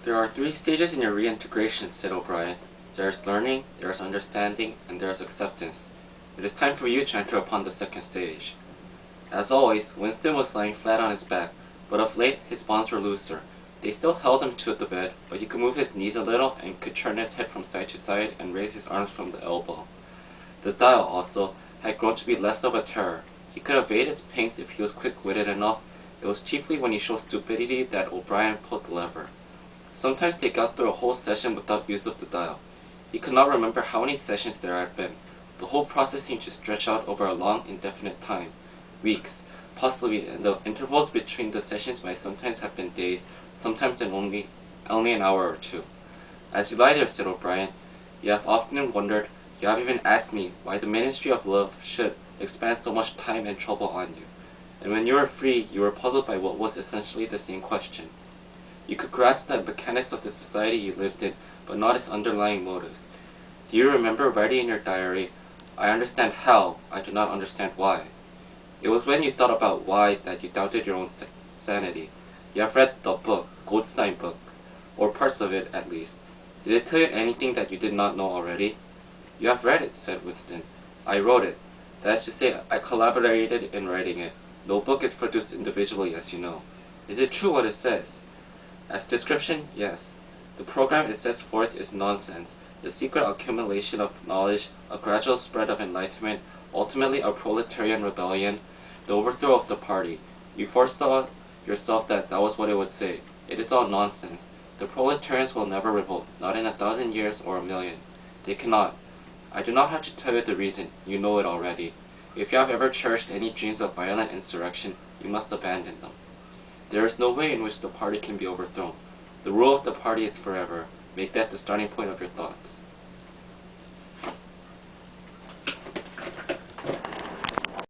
There are three stages in your reintegration, said O'Brien. There is learning, there is understanding, and there is acceptance. It is time for you to enter upon the second stage. As always, Winston was lying flat on his back, but of late his bonds were looser. They still held him to the bed, but he could move his knees a little and could turn his head from side to side and raise his arms from the elbow. The dial, also, had grown to be less of a terror. He could evade its pings if he was quick-witted enough. It was chiefly when he showed stupidity that O'Brien pulled the lever. Sometimes they got through a whole session without use of the dial. He could not remember how many sessions there had been. The whole process seemed to stretch out over a long, indefinite time. Weeks, possibly, and the intervals between the sessions might sometimes have been days, sometimes only an hour or two. As you lie there, said O'Brien, you have often wondered, you have even asked me, why the ministry of love should expend so much time and trouble on you. And when you were free, you were puzzled by what was essentially the same question. You could grasp the mechanics of the society you lived in, but not its underlying motives. Do you remember writing in your diary, I understand how, I do not understand why? It was when you thought about why that you doubted your own sanity. You have read the book, Goldstein book, or parts of it at least. Did it tell you anything that you did not know already? You have read it, said Winston. I wrote it. That is to say, I collaborated in writing it. No book is produced individually, as you know. Is it true what it says? As description, yes. The program it sets forth is nonsense. The secret accumulation of knowledge, a gradual spread of enlightenment, ultimately a proletarian rebellion, the overthrow of the party. You foresaw yourself that was what it would say. It is all nonsense. The proletarians will never revolt, not in 1,000 years or 1,000,000. They cannot. I do not have to tell you the reason. You know it already. If you have ever cherished any dreams of violent insurrection, you must abandon them. There is no way in which the party can be overthrown. The rule of the party is forever. Make that the starting point of your thoughts.